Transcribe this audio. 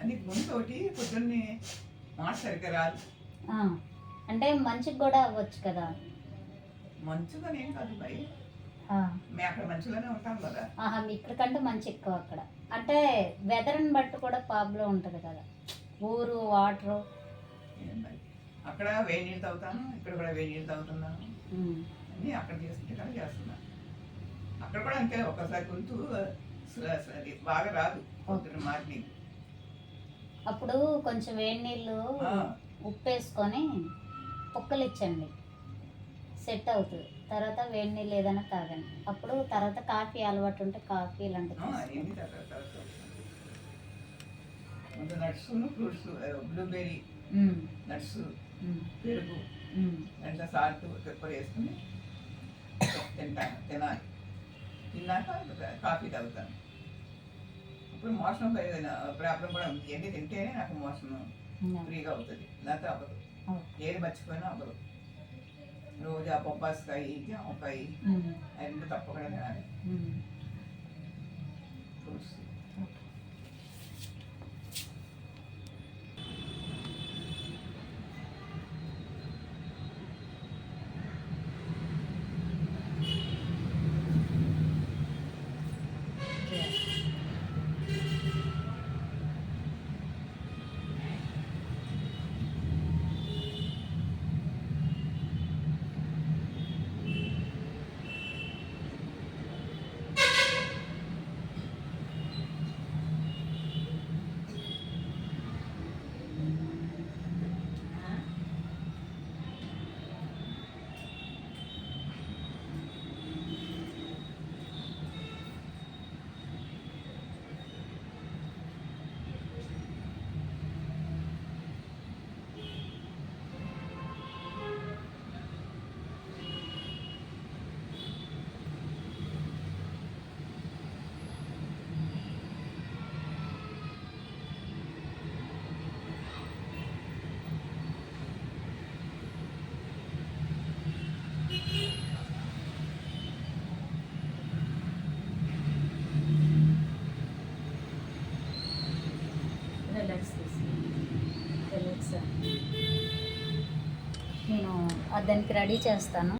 నీకు ముందు ఒకటి పొద్దున్నే మాట సరిగ్గా రాదు. అంటే మంచిగా కూడా అవ్వచ్చు కదా. మంచిగానే ఏం కాదు భయ్, మేము అక్కడ మంచిగానే ఉంటాం కదా. ఇక్కడికంటే మంచి ఎక్కువ అక్కడ. అంటే వెదర్ని బట్టి కూడా ప్రాబ్లం ఉంటుంది కదా, ఊరు వాటరు. అక్కడ వేడి నీళ్ళు తాగుతాను, ఇక్కడ కూడా వేడి నీళ్ళు తాగుతున్నాను. అన్నీ అక్కడ చేసుకుంటే కానీ చేస్తున్నాను. అక్కడ కూడా అంతే, ఒక్కసారి గొంతు బాగా రాదు పొద్దున్న మార్నింగ్. అప్పుడు కొంచెం వేడి నీళ్ళు ఉప్పు వేసుకొని పొక్కలు ఇచ్చండి, సెట్ అవుతుంది. తర్వాత వేడి నీళ్ళు ఏదైనా తాగండి. అప్పుడు తర్వాత కాఫీ అలవాటు ఉంటే కాఫీ ఇలాంటివి నట్స్, ఫ్రూట్స్, బ్లూబెర్రీ నట్స్, పెరుగు, దాంట్లో సాల్ట్ పెప్పర్ వేసుకుని తినాలి. తిన్నాక కాఫీ తాగుతాను. ఇప్పుడు మోషన్ ప్రాబ్లం కూడా ఉంది. ఎన్ని తింటేనే నాకు మోషన్ ఫ్రీగా అవుతుంది, లేకపోతే అవ్వదు. ఏది మర్చిపోయినా అవ్వదు. రోజు ఆ బొబ్బాస్కాయ, జామకాయ అన్నీ తప్పకుండా తినాలి. ఫ్రూట్స్ నేను దానికి రెడీ చేస్తాను.